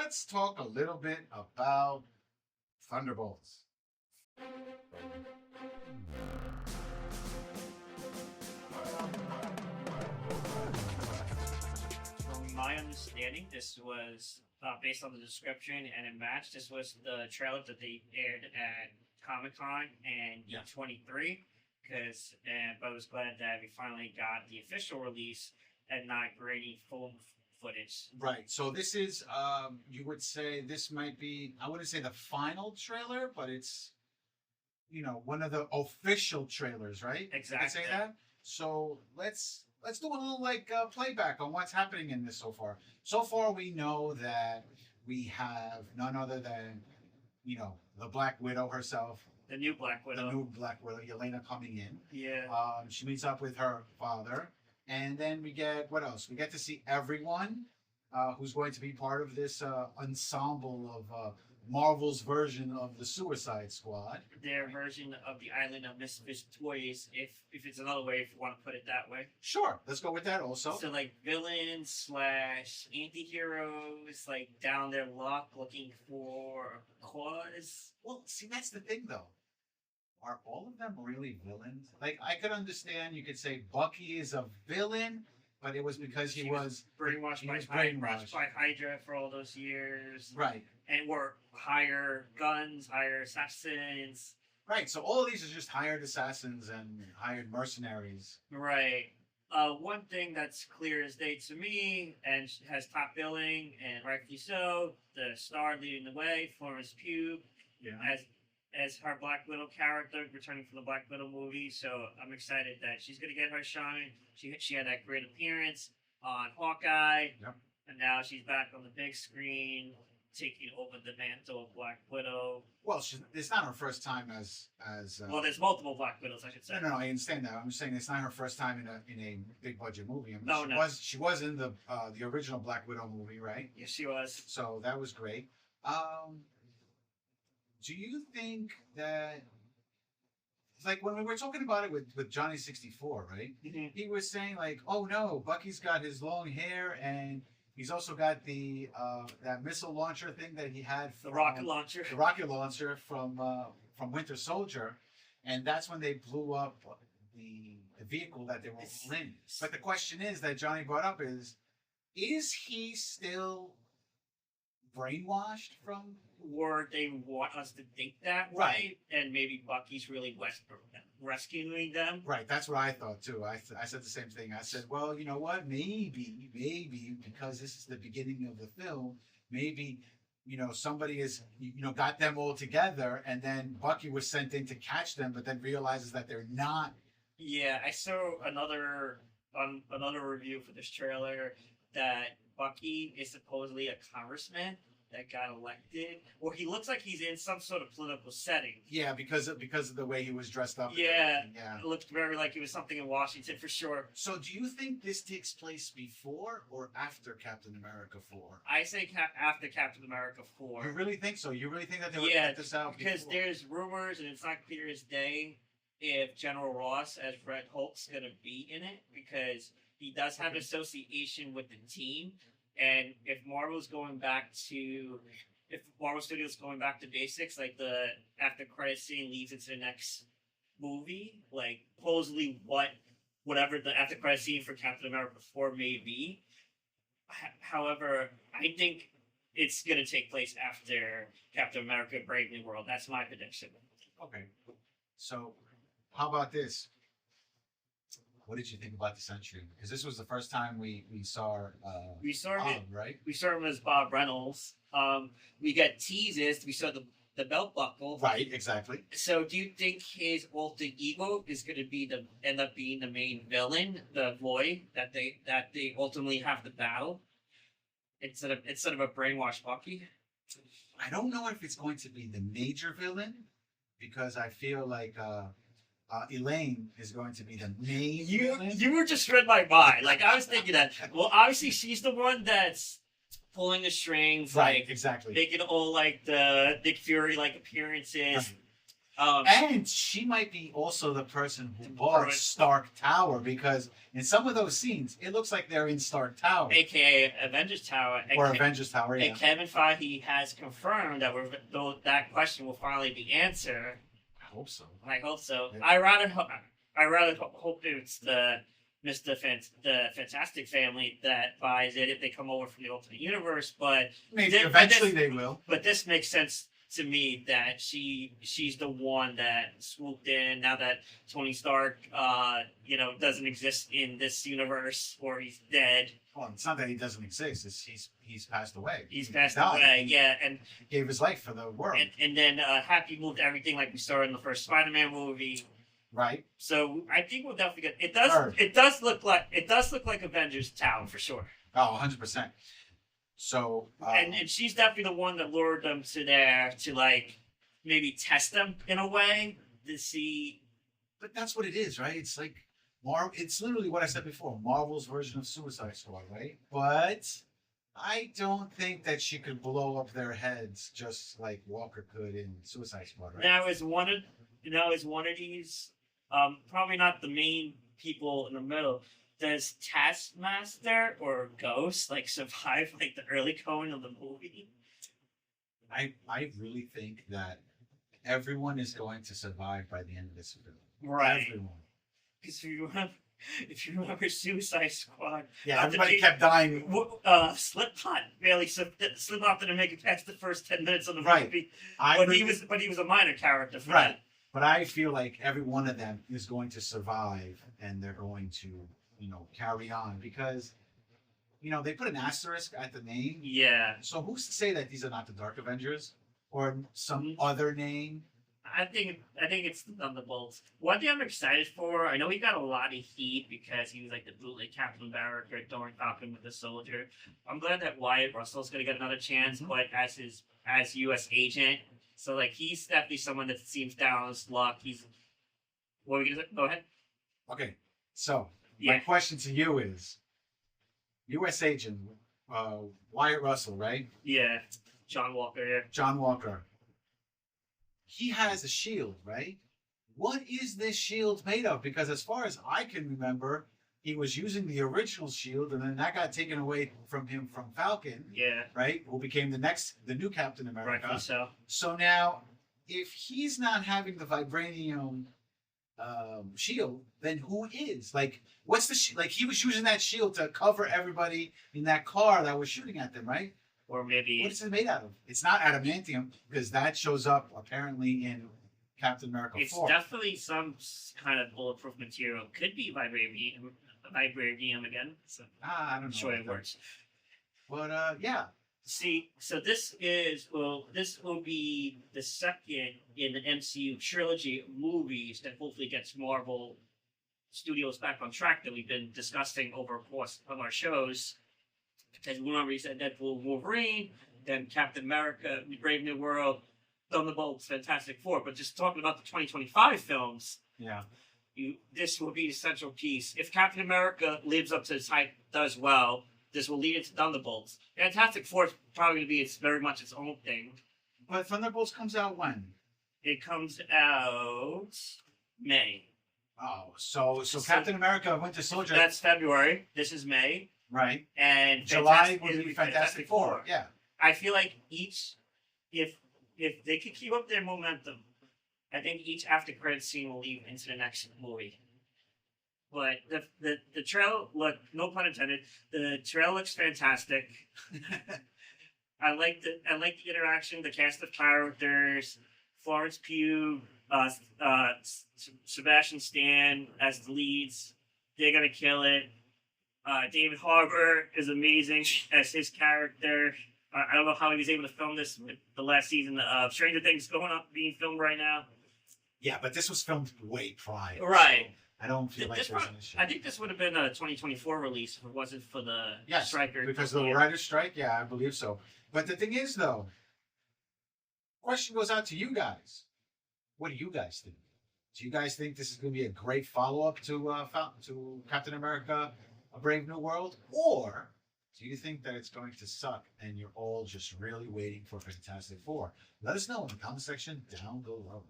let's talk a little bit about Thunderbolts. From my understanding, this was based on the description and it matched. This was the trailer that they aired at Comic Con and Yeah. D23. But I was glad that we finally got the official release and not grainy full footage. Right. So this is, you would say this might be, I wouldn't say the final trailer, but it's, one of the official trailers, right? You could say Exactly. that. So let's do a little playback on what's happening in this so far. So far, we know that we have none other than, the Black Widow herself, The new Black the Widow. new Black Widow, Yelena, coming in. Yeah. She meets up with her father, and then we get what else? We get to see everyone who's going to be part of this ensemble of Marvel's version of the Suicide Squad. Their version of the Island of Misfit Toys, if it's another way, if you want to put it that way. Sure, let's go with that also. So like villains slash anti-heroes, like down their luck looking for a cause. Well, see, that's the thing, though. Are all of them really villains? Like, I could understand. You could say Bucky is a villain, but it was because he was brainwashed he was brainwashed. by Hydra for all those years. Right. And were hire guns, hire assassins. Right. So all of these are just hired assassins and hired mercenaries. Right. One thing that's clear as day to me, and has top billing, and rightfully so, the star leading the way, Florence Pugh, Yeah. as her Black Widow character, returning from the Black Widow movie. So I'm excited that she's gonna get her shine. She had that great appearance on Hawkeye, Yep. and now she's back on the big screen, taking over the mantle of Black Widow. Well, it's not her first time as. Well, there's multiple Black Widows, I should say. No, I understand that. I'm just saying it's not her first time in a big budget movie. I mean, No, no. she was in the original Black Widow movie, right? Yes, she was. So that was great. Do you think that, like, when we were talking about it with Johnny 64, right? Mhm. He was saying like, oh no, Bucky's got his long hair and he's also got the that missile launcher thing that he had The rocket launcher. the rocket launcher from Winter Soldier, and that's when they blew up the vehicle that they were all in. But the question is that Johnny brought up is he still brainwashed from? Or they want us to think that way, Right. and maybe Bucky's really rescuing them. Right, that's what I thought too. I said the same thing. I said, well, you know what? Maybe because this is the beginning of the film, maybe somebody is got them all together, and then Bucky was sent in to catch them, but then realizes that they're not. Yeah, I saw another review for this trailer that Bucky is supposedly a congressman that got elected, or he looks like he's in some sort of political setting. Yeah, because of the way he was dressed up. And Yeah, everything, yeah. it looked very like it was something in Washington for sure. So, do you think this takes place before or after Captain America 4? I say after Captain America 4. You really think so? You really think that they would Yeah, get this out because before? there's rumors, and it's not clear as day if General Ross as Red Hulk's gonna be in it, because he does have association with the team, and if Marvel Studios going back to basics, like the after credit scene leads into the next movie, like supposedly whatever the after credit scene for Captain America 4 may be. However, I think it's gonna take place after Captain America: Brave New World. That's my prediction. Okay. So, how about this? What did you think about this entry? Because this was the first time we saw We saw him. right? We saw him as Bob Reynolds. We got teases. We saw the belt buckle. Right, exactly. So, do you think his alter ego is going to end up being the main villain, the Void that they ultimately have to battle, instead of a brainwashed Bucky? I don't know if it's going to be the major villain, because I feel like Elaine is going to be the main villain. You were just read my mind. Like, I was thinking that. Well, obviously she's the one that's pulling the strings, Right, like exactly. making all like the Nick Fury like appearances. Right. And she might be also the person who bought Right. Stark Tower, because in some of those scenes, it looks like they're in Stark Tower aka Avengers Tower, or Avengers Tower. Yeah. and Kevin Feige has confirmed that though that question will finally be answered. I hope so. I hope so. Yeah. I rather hope it's the the Fantastic Family that buys it if they come over from the alternate universe. But Maybe This- eventually but they will. but this makes sense to me that she's the one that swooped in now that Tony Stark doesn't exist in this universe, or he's dead. Well, it's not that he doesn't exist. It's he's passed away. He's He passed died. away. Yeah, and He gave his life for the world. then Happy moved everything like we saw in the first Spider-Man movie. Right. So I think we'll definitely get it. Sure. It does look like Avengers Town for sure. Oh, 100%. So. And she's definitely the one that lured them to there to like maybe test them in a way to see. But that's what it is, right? It's like it's literally what I said before, Marvel's version of Suicide Squad, right? But I don't think that she could blow up their heads just like Walker could in Suicide Squad, right? Now is one of these probably not the main people in the middle. Does Taskmaster or Ghost like survive like the early going of the movie? I really think that everyone is going to survive by the end of this film. Right. Everyone. Because if you remember Suicide Squad, Yeah, everybody kept dying. Slipknot barely Slipknot didn't make it past the first 10 minutes of the Right. movie. I But really- he was a minor character for Right. that. But I feel like every one of them is going to survive, and they're going to, carry on, because, they put an asterisk at the name. Yeah. So who's to say that these are not the Dark Avengers or some other name? I think it's the Thunderbolts. One thing I'm excited for, I know he got a lot of heat because he was like the bootleg Captain America during Falcon with the Soldier. I'm glad that Wyatt Russell's gonna get another chance, Mhm. but as U.S. agent, so like he's definitely someone that seems down on his luck. What were you gonna say? Go ahead. Okay, so Yeah. my question to you is, U.S. agent Wyatt Russell, right? Yeah, John Walker. Yeah. John Walker. He has a shield, right? What is this shield made of? Because as far as I can remember, he was using the original shield, and then that got taken away from him from Falcon, Yeah. right? Who became the new Captain America. Rightfully so. So now, if he's not having the vibranium shield, then who is? Like, what's the like? He was using that shield to cover everybody in that car that was shooting at them, right? Or maybe What is it made out of? It's not adamantium, because that shows up apparently in Captain America it's 4. definitely some kind of bulletproof material. Could be vibranium again. So I don't know. sure it about that. works. But yeah, See, so this will be the second in the MCU trilogy of movies that hopefully gets Marvel Studios back on track that we've been discussing over the course of our shows. Because remember, he said Deadpool, Wolverine, then Captain America, Brave New World, Thunderbolts, Fantastic Four. But just talking about the 2025 films, yeah. this will be the central piece. If Captain America lives up to its hype, does well, this will lead into Thunderbolts. Fantastic Four is probably going to be very much its own thing. But Thunderbolts comes out when? It comes out May. Oh, so Captain America, Winter Soldier. That's February. This is May. right. And July Fantastic- would it'll be Fantastic Four. Yeah. I feel like if they could keep up their momentum, I think each after credit scene will lead into the next movie. But the trail look, no pun intended, the trail looks fantastic. I like the interaction, the cast of characters, Florence Pugh, Sebastian Stan as the leads. They're gonna kill it. David Harbour is amazing as his character. I don't know how he was able to film this with the last season of Stranger Things being filmed right now. Yeah, but this was filmed way prior. Right. So I don't feel like This there's one- an issue. I think this would have been a 2024 release if it wasn't for the Yes, striker. because of the writer's strike. Yeah, I believe so. But the thing is, though, question goes out to you guys. What do you guys think? Do you guys think this is going to be a great follow-up to Captain America: A Brave New World, or do you think that it's going to suck and you're all just really waiting for Fantastic Four? Let us know in the comment section down below.